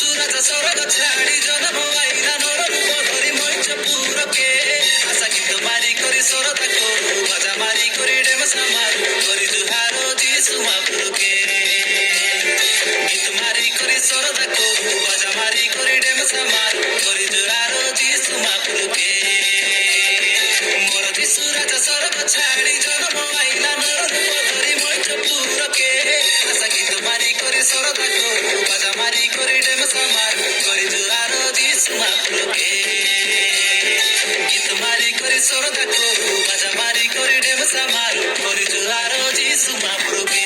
ସୁରାଜ ସରଗ ଛାଡ଼ି ଜନମ ଆଇଲା ନର ରୂପ ଧରି ମଇଁଛ ପୁରକେ ଆଶା ଗୀତ ମାରି କରି ସରଦା କରୁ ବାଜା ମାରି କରି ଡେମସା ମାରୁ କରି ଜୁହାର ଯୀଶୁ ମହାପ୍ରଭୁକେ ଗୀତ ମାରି କରି ସରଦା କରୁ ବାଜା ମାରି କରି ଡେମସା ମାରୁ କରି ଜୁହାର ଯୀଶୁ ମହାପ୍ରଭୁକେ ମୋର ଯୀଶୁ ରାଜା ସରଗ ଛାଡ଼ି ଜନମ ଆଇଲା ନର ରୂପ ଧରି ମଇଁଛ ପୁରକେ ଆଶା ଗୀତ ମାରି କରି ସରଦା କରୁ ବାଜା ମାରି କରି ଡେମସା ମାରୁ କରି ଜୁହାର ଯୀଶୁ ମହାପ୍ରଭୁକେ ଗୀତ ମାରି କରି ସରଦା କରୁ ବାଜା ମାରି କରି ଡେମସା ମାରୁ କରି ଜୁହାର ଯୀଶୁ ମହାପ୍ରଭୁକେ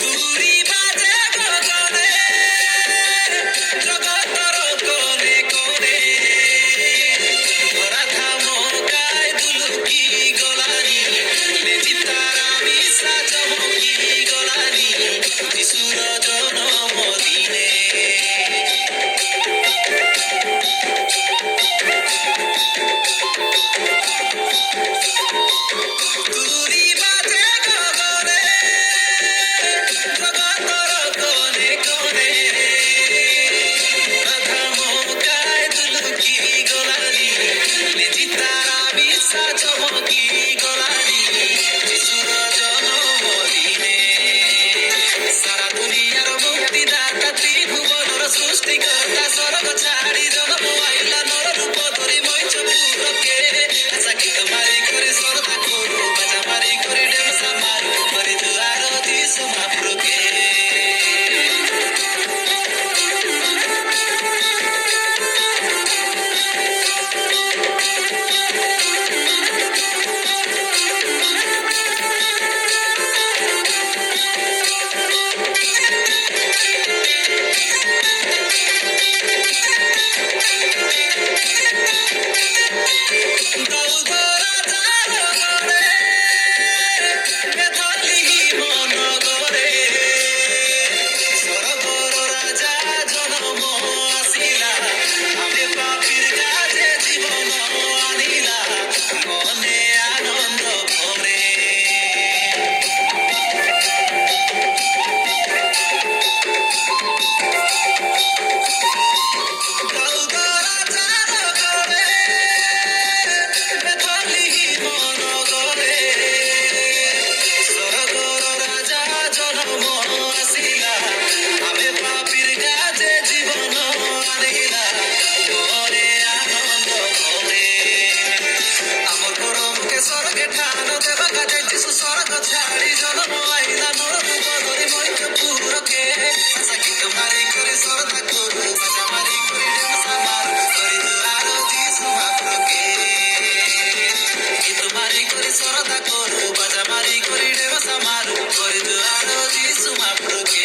তুরি বাজে গগনে জগতর কোনে কোনে রাধা মকায় দুলুকি গলানি লেজি তারা মিশা চমকি গলানি যিশুর জনম দিনে তুরি বাজে গগনে জগতর কোনে কোনে রাধা মকায় দুলুকি গলানি লেজি তারা মিশা চমকি গলানি যিশুর জনম দিনে সারা দুনিয়ার মুক্তিদাতা ত্রিভুবনর সৃষ্টিকর্তা স্বর্গ ছাড়ি জনম আইলা নর রূপ ধরি মইছ পুরকে আশা গীত মারি করে সরদা করু বাজা মারি করে ডেমসা মারু করে দুয়ার যীশু মহাপ্রভুকে সরদা করু বাজা মারি করি ডেমসা মারু করে দুয়ার যীশু মহাপ্রভুকে